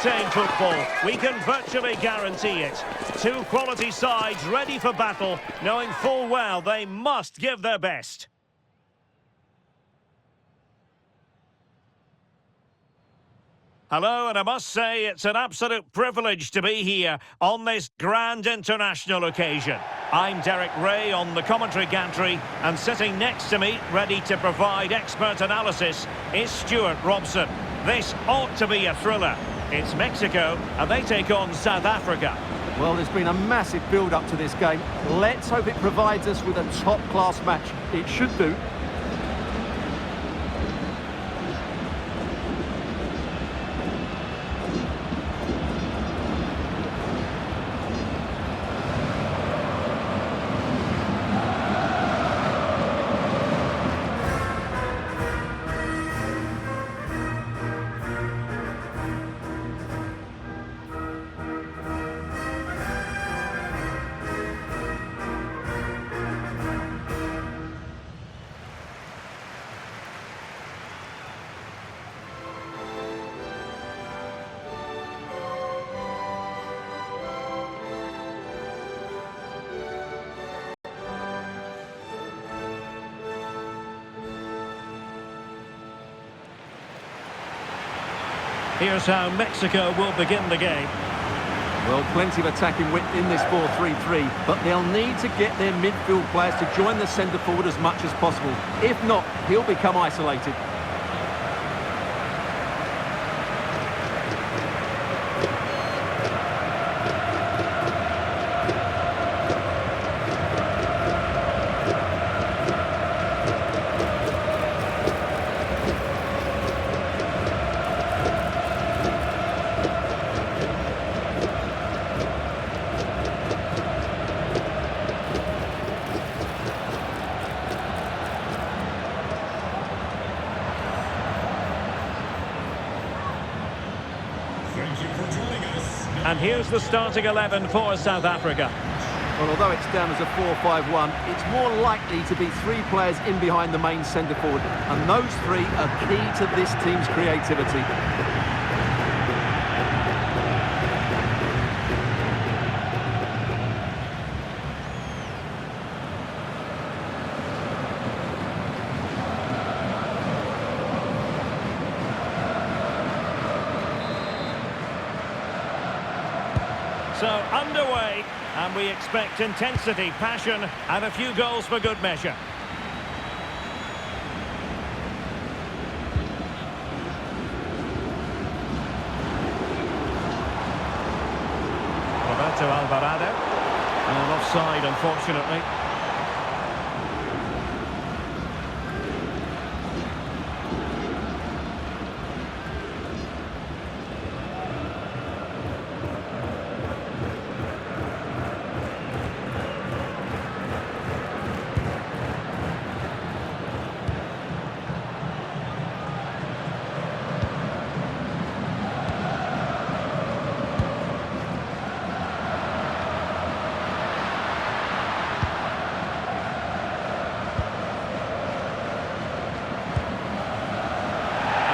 entertain football. We can virtually guarantee it. Two quality sides ready for battle, knowing full well they must give their best. Hello, and I must say it's an absolute privilege to be here on this grand international occasion. I'm Derek Ray on the commentary gantry, and sitting next to me, ready to provide expert analysis, is Stuart Robson. This ought to be a thriller. It's Mexico, and they take on South Africa. Well, there's been a massive build-up to this game. Let's hope it provides us with a top-class match. It should do. Here's how Mexico will begin the game. Well, plenty of attacking width in this 4-3-3, but they'll need to get their midfield players to join the centre forward as much as possible. If not, he'll become isolated. And here's the starting 11 for South Africa. Well, although it's down as a 4-5-1, it's more likely to be three players in behind the main centre forward. And those three are key to this team's creativity. So underway, and we expect intensity, passion, and a few goals for good measure. Roberto Alvarado, and offside, unfortunately.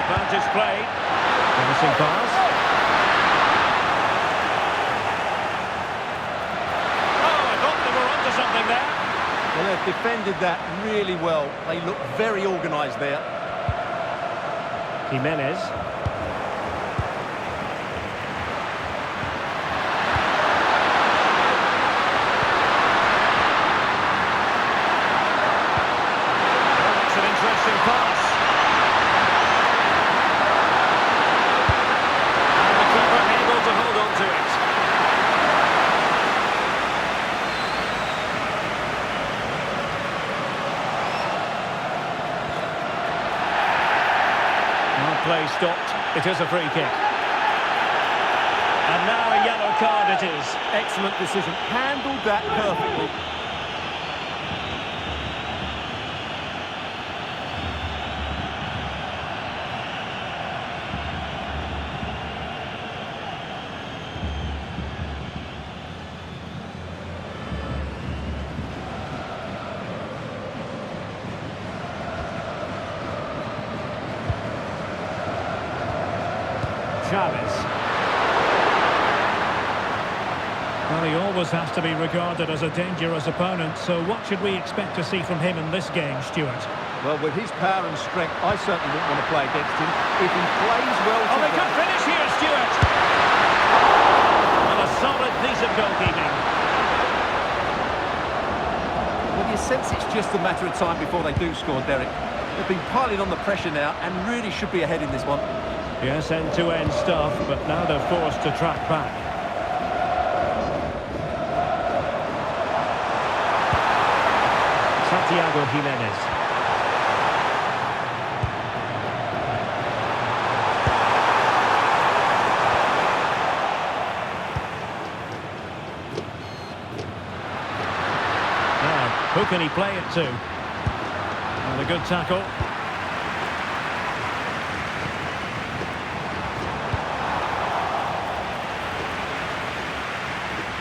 Advantage played. Promising pass. Oh, I thought they were onto something there. Well, they've defended that really well. They look very organised there. Jimenez. Oh, that's an interesting pass. To hold on to it. Now play stopped. It is a free kick. And now a yellow card it is. Excellent decision. Handled that perfectly. Chavez. Well, he always has to be regarded as a dangerous opponent, so what should we expect to see from him in this game, Stuart? Well, with his power and strength, I certainly wouldn't want to play against him. If he plays well Oh, they today... could finish here, Stuart! And a solid piece of goalkeeping. Well, you sense it's just a matter of time before they do score, Derek. They've been piling on the pressure now and really should be ahead in this one. Yes, end-to-end stuff, but now they're forced to track back. Santiago Jimenez. Now, who can he play it to? And a good tackle.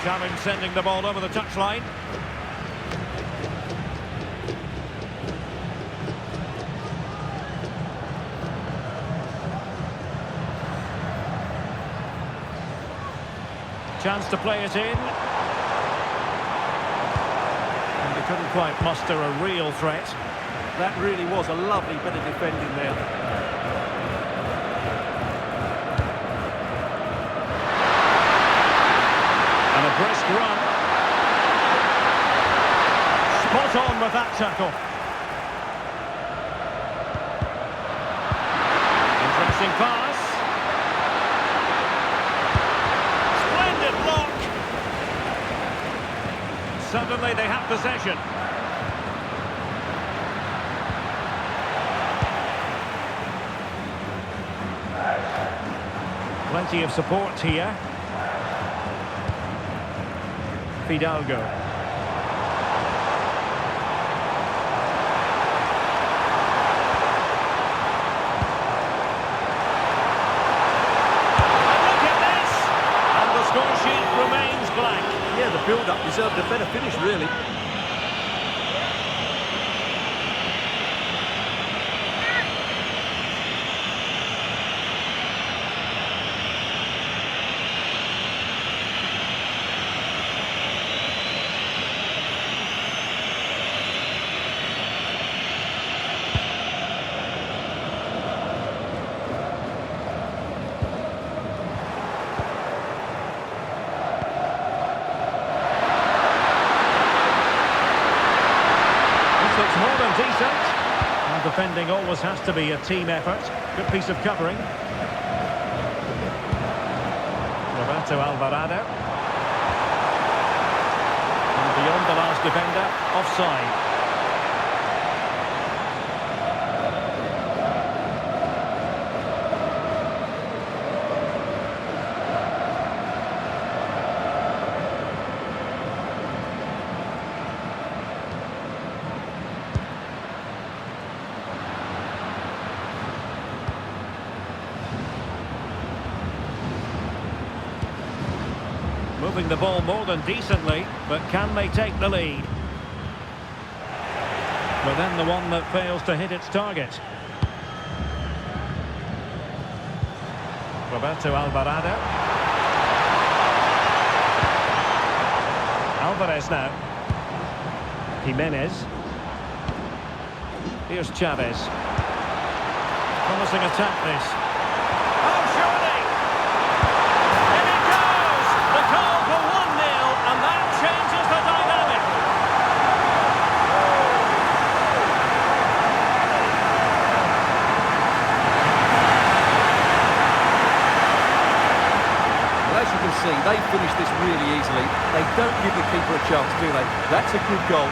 Challenge sending the ball over the touchline. Chance to play it in. And they couldn't quite muster a real threat. That really was a lovely bit of defending there. And a brisk run. Spot on with that tackle. Interesting pass. Splendid block. Suddenly they have possession. Plenty of support here. Fidalgo. And look at this! And the score sheet remains blank. Yeah, the build-up deserved a better finish, really. Looks more than decent. And defending always has to be a team effort. Good piece of covering. Roberto Alvarado. And beyond the last defender, offside. Moving the ball more than decently, but can they take the lead? But then the one that fails to hit its target. Roberto Alvarado. Alvarez now. Jimenez. Here's Chavez. Promising attack this. Oh, surely! In it goes! The goal for 1-0, and that changes the dynamic. Well, as you can see, they finish this really easily. They don't give the keeper a chance, do they? That's a good goal.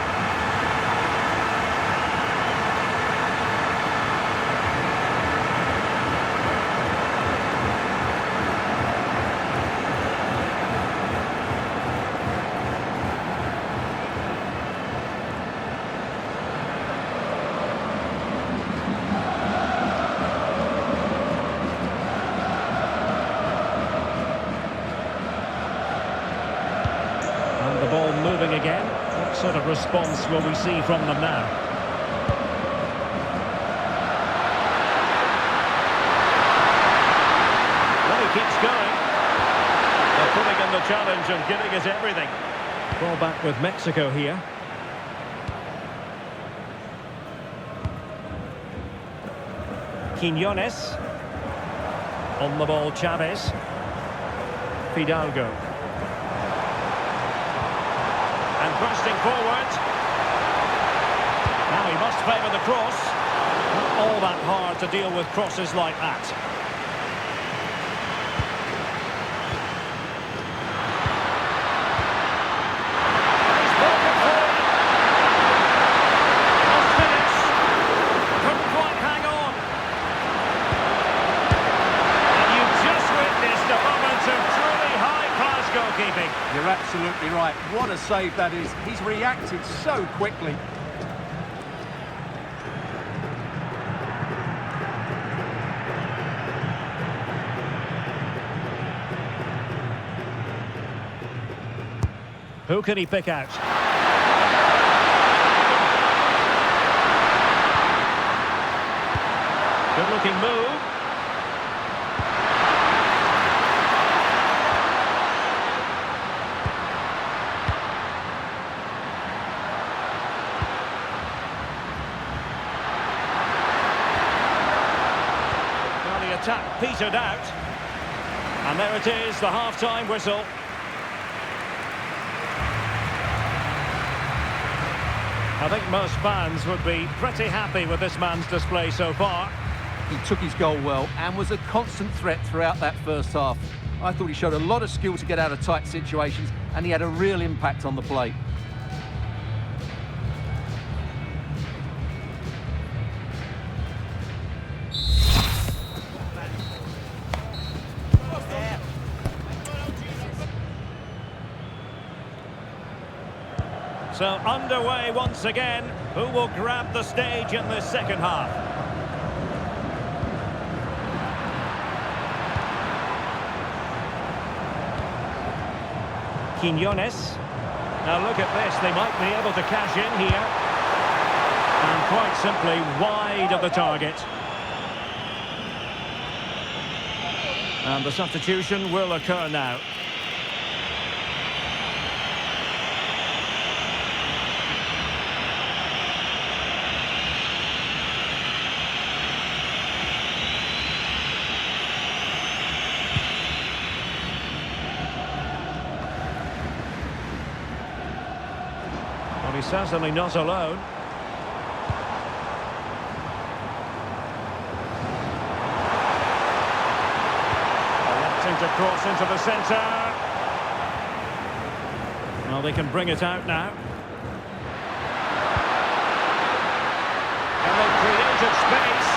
And the ball moving again. What sort of response will we see from them now? Well, he keeps going. They're putting in the challenge charge and giving it everything. Ball back with Mexico here. Quiñones. On the ball, Chavez. Fidalgo. And bursting forward. Now he must favour the cross. Not all that hard to deal with crosses like that. You're absolutely right. What a save that is. He's reacted so quickly. Who can he pick out? Good-looking move. Attack petered out, and there it is, the half-time whistle. I think most fans would be pretty happy with this man's display so far. He took his goal well and was a constant threat throughout that first half. I thought he showed a lot of skill to get out of tight situations, and he had a real impact on the play. So underway once again. Who will grab the stage in the second half? Quiñones. Now look at this, they might be able to cash in here. And quite simply wide of the target. And the substitution will occur now. He's certainly not alone. Electing to cross into the centre. Well, they can bring it out now. And they've created space.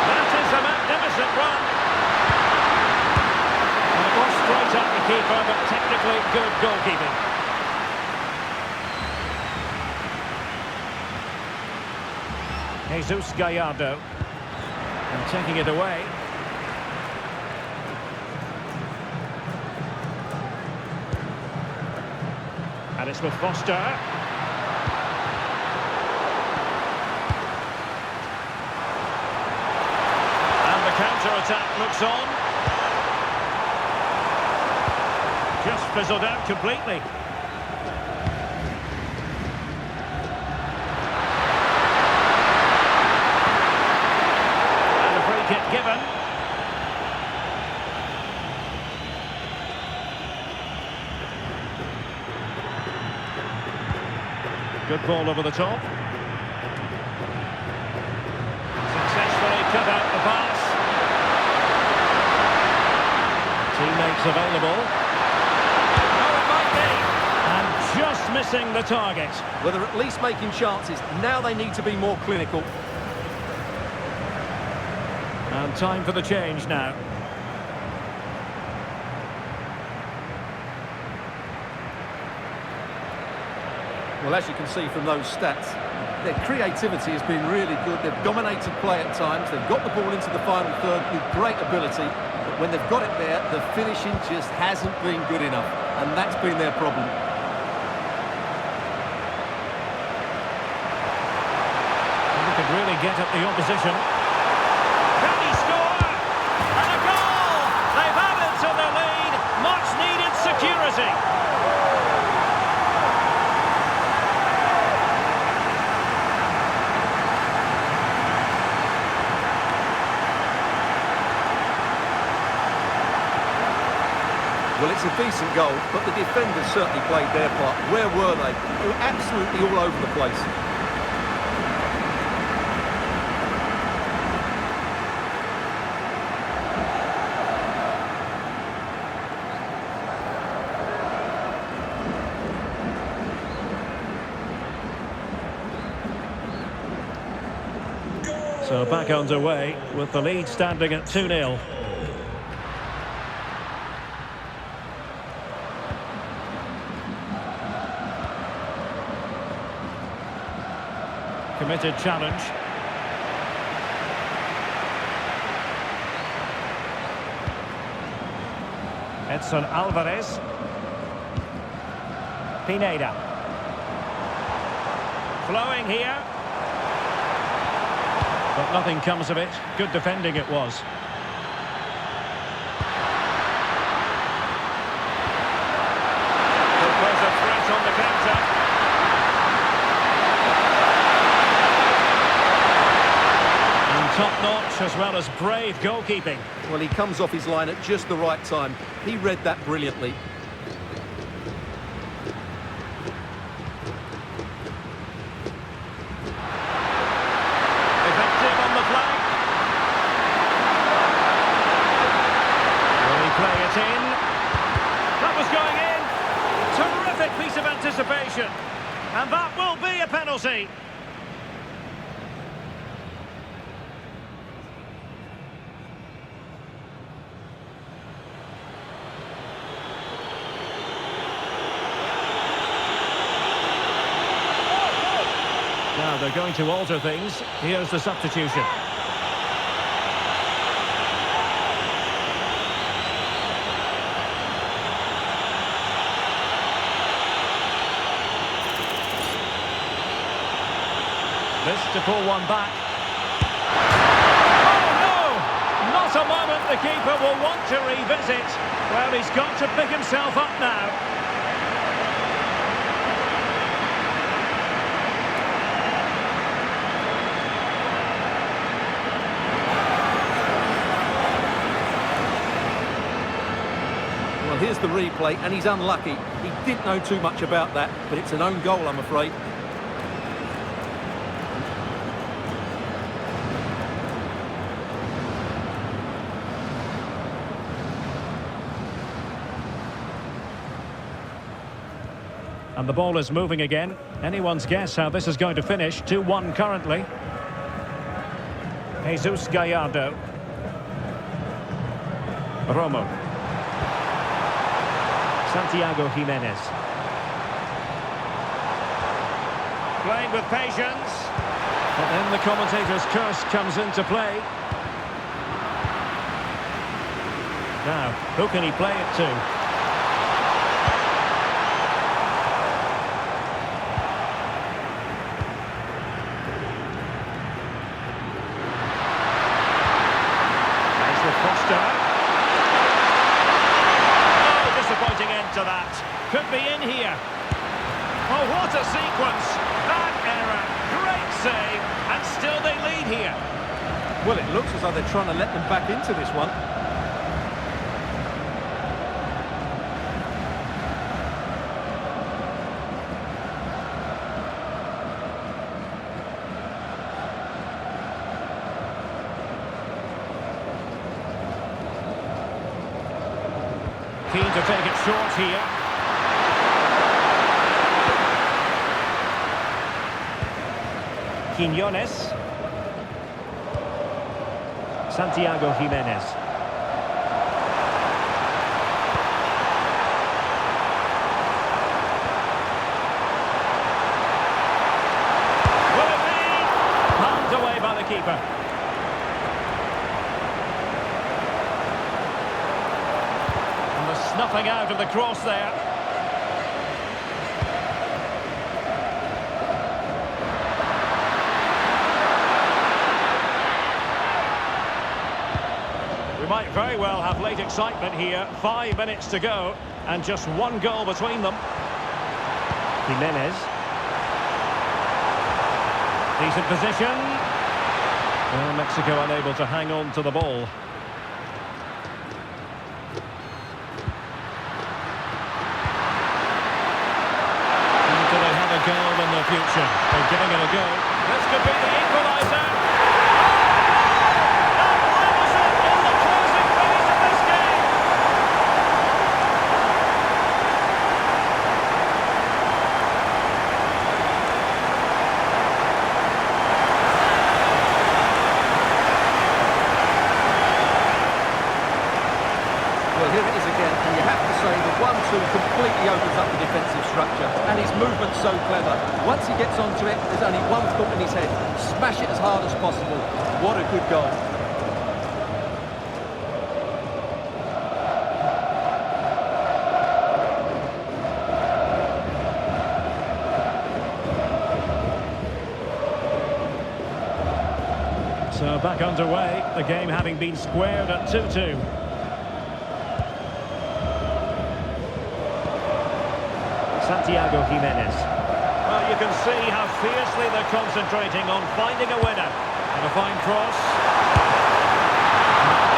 That is a magnificent run. And it was straight at the keeper, but technically good goalkeeping. Jesus Gallardo, and taking it away. And it's with Foster. And the counter-attack looks on. Just fizzled out completely. Kick given. Good ball over the top. Successfully cut out the pass. Teammates available. Oh, it might be. And just missing the target. Well, they're at least making chances. Now they need to be more clinical. And time for the change now. Well, as you can see from those stats, their creativity has been really good. They've dominated play at times. They've got the ball into the final third with great ability. But when they've got it there, the finishing just hasn't been good enough. And that's been their problem. They could really get at the opposition. Can he score? And a goal! They've added to the lead. Much needed. Well, it's a decent goal, but the defenders certainly played their part. Where were they? They were absolutely all over the place. So back underway with the lead standing at 2-0. Committed challenge. Edson Alvarez. Pineda. Flowing here. But nothing comes of it. Good defending it was. There was a threat on the counter. And top-notch as well as brave goalkeeping. Well, he comes off his line at just the right time. He read that brilliantly. Piece of anticipation, and that will be a penalty. Now they're going to alter things. Here's the substitution. This to pull one back. Oh no! Not a moment the keeper will want to revisit. Well, he's got to pick himself up now. Well, here's the replay, and he's unlucky. He didn't know too much about that, but it's an own goal, I'm afraid. And the ball is moving again. Anyone's guess how this is going to finish. 2-1 currently. Jesus Gallardo. Romo. Santiago Jimenez. Playing with patience. But then the commentator's curse comes into play. Now, who can he play it to? To that. Could be in here. Oh, what a sequence. Bad error. Great save. And still they lead here. Well, it looks as though they're trying to let them back into this one. Keen to take it short here. Quiñones. Santiago Jimenez. Will it be? Palmed away by the keeper. Snuffing out of the cross there. We might very well have late excitement here. 5 minutes to go and just one goal between them. Jimenez. Decent position. Well, Mexico unable to hang on to the ball. future. They're giving it a go. This could be the equaliser. That was it in the closing phase of this game. Well, here it is again, and you have to say the 1-2 completely opens up the defensive structure, and his movement's so clever. Once he gets onto it, there's only one thought in his head: smash it as hard as possible. What a good goal. So back underway, the game having been squared at 2-2. Santiago Jimenez. Well, you can see how fiercely they're concentrating on finding a winner. And a fine cross.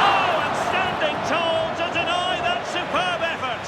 Oh, and standing tall to deny that superb effort.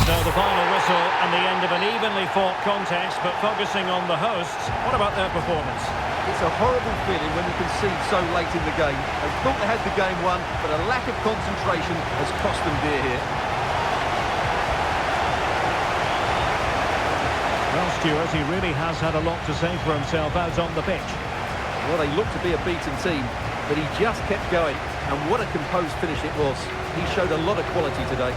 So the final whistle and the end of an evenly fought contest, but focusing on the hosts, what about their performance? It's a horrible feeling when you concede so late in the game. They thought they had the game won, but a lack of concentration has cost them dear here. Well, Stuart, he really has had a lot to say for himself out on the pitch. Well, they look to be a beaten team, but he just kept going. And what a composed finish it was. He showed a lot of quality today.